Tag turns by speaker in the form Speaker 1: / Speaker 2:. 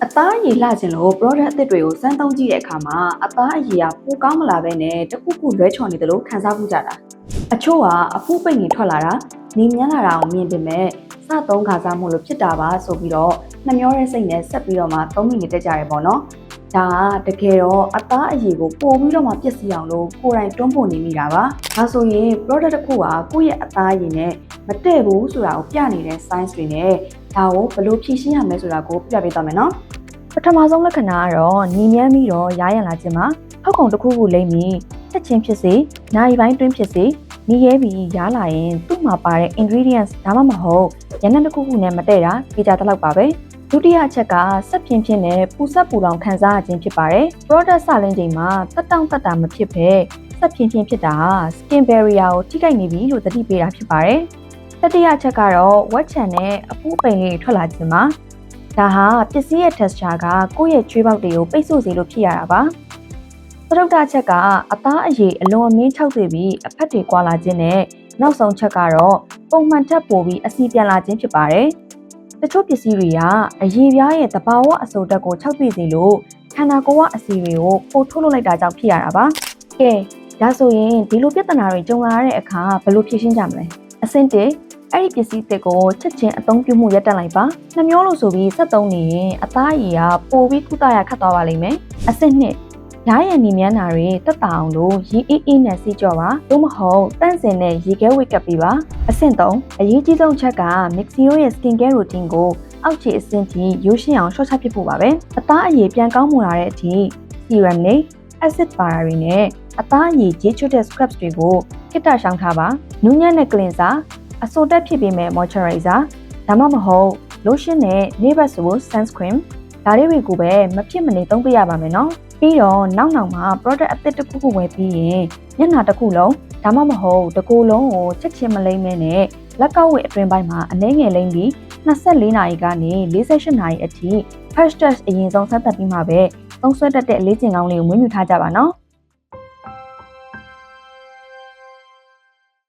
Speaker 1: အသားအရည်လှခြင်းလို့ product အသစ်တွေကိုစမ်းသုံးကြည့်တဲ့အခါမှာအသားအရည်ကပိုကောင်းမလာဘဲနဲ့တခုခုလွဲချော်နေတယ်လို့ခံစားမှုကြတာအချို့ကအဖူးပိတ်နေထွက်လာတာနေမြန်းလာတာကိုမြင်ပေမဲ့စသုံးခါစားမှုလို့ဖြစ်တာပါဆိုပြီးတော့နှမျောတဲ့စိတ်နဲ့ဆက်ပြီးတော့မှသုံးမိနေတတ်ကြရပေါ့နော်ဒါကတကယ်တော့အသားအရည်ကိုပို့ပြီးတော့မှပြည့်စည်အောင်လို့ကိုယ်တိုင်တွန်းပို့နေမိတာပါဒါဆိုရင် product တစ်ခုကကိုယ့်ရဲ့အသားအရည်နဲ့မတည့်ဘူးဆိုတာကိုပြနေတဲ့ signs တွေနဲ့ဒါကိုဘယ်လိုဖြေရှင်းရမလဲဆိုတာကိုပြပေးသွားမယ်နော်ပထမဆုံးလက္ခဏာကတော့ညီမြန်းပြီးတော့ရားရံလာခြင်းမှာဖောက်ခုံတစ်ခုခုလိမ့်ပြီးချက်ချင်းဖြစ်စေနိုင်ပိုင်းတွင်းဖြစ်စေညီရဲပြီးရားလာရင်သူ့မှာပါတဲ့ ingredients ဒါမှမဟုတ်ရနံ့တစ်ခုခုနဲ့မတည့်တာကြေကြတဲ့လောက်ပါပဲဒုတိယအချက်ကဆက်ပြင်းပြင်းနဲ့ပူဆက်ပူလောင်ခံစားရခြင်းဖြစ်ပါတယ် product စလင်းချိန်မှာတက်တောင့်တက်တာမဖြစ်ဘဲဆက်ပြင်းပြင်းဖြစ်တာ skin barrier ကိုထိခိုက်နေပြီလို့သတိပေးတာဖြစ်ပါတယ်တတိယအချက်ကတော့ဝက်ချန်နဲ့အပူပိန်လေးထွက်လာခြင်းမှာဒါဟာပစ္စည်းရဲ့ texture ကကိုယ့်ရဲ့ချွေးပေါက်တွေကိုပိတ်ဆို့စေလို့ဖြစ်ရတာပါသရုပ်တာချက်ကအသားအရည်အလွန်အမင်းခြောက်သွေ့ပြီးအဖက်တွေကွာလာခြင်းနဲ့နောက်ဆုံးချက်ကတော့ပုံမှန်ထက်ပိုပြီးအစီပြန်လာခြင်းဖြစ်ပါတယ်တချို့ပစ္စည်းတွေကအရည်ပြားရဲ့သဘာဝအစိုဓာတ်ကိုခြောက်သွေ့စေလို့ခန္ဓာကိုယ်ကအစီတွေကိုပိုထုတ်လုပ်လိုက်တာကြောင့်ဖြစ်ရတာပါကဲဒါဆိုရင်ဒီလိုပြဿနာတွေကြုံလာတဲ့အခါဘယ်လိုဖြေရှင်းကြမလဲအဆင့်1အဲ့ဒီပစ္စည်းသစ်ကိုချက်ချင်းအသုံးပြုမှုရပ်တန့်လိုက်ပါနှမျောလို့ဆိုပြီးဆက်သုံးနေရင်အသားအရည်ကပိုပြီးကုသရခတ်သွားပါလိမ့်မယ်အဆင့်2ရားရံနေမြန်းတာတွေတက်တာအောင်လို့ရေအေးအေးနဲ့စီးကြောပါသို့မဟုတ်တန့်စင်တဲ့ရေခဲဝိတ်ကပ်ပေးပါအဆင့်3အရေးကြီးဆုံးချက်က Mixio ရဲ့ skin care routine ကိုအောက်ခြေအဆင့်ထိရိုးရှင်းအောင်ရှော့ချပစ်ဖို့ပါပဲအသားအရည်ပြန်ကောင်းမွန်လာတဲ့အထိ serum နဲ့ acid powder တွေနဲ့အသားအရည်ကြေးချွတ်တဲ့ scrubs တွေကိုခိတ္တရှောင်ထားပါနူးညံ့တဲ့ cleanserအဆိုတက်ဖြစ်ပေမဲ့ moisturizer ဒါမှမဟုတ် lotion နဲ့ နေ့ဘက်ဆို sunscreen ဒါတွေကိုပဲမဖြစ်မနေသုံးပေးရပါမယ်နော်ပြီးတော့နောက်မှာ product အသစ်တစ်ခုခုဝယ်ပြီးရင်ညနာတစ်ခုလုံးဒါမှမဟုတ်တစ်ကိုယ်လုံးကိုချက်ချင်းမလိမ့်မဲနဲ့လက်ကောက်ဝတ်အတွင်းပိုင်းမှာအနည်းငယ်လိမ့်ပြီး24နာရီကနေ48နာရီအထိ first touch အရင်ဆုံးဆက်သက်ပြီးမှပဲသုံးဆွဲတတ်တဲ့လေ့ကျင့်ကောင်းလေးကိုမွေးမြူထားကြပါနော်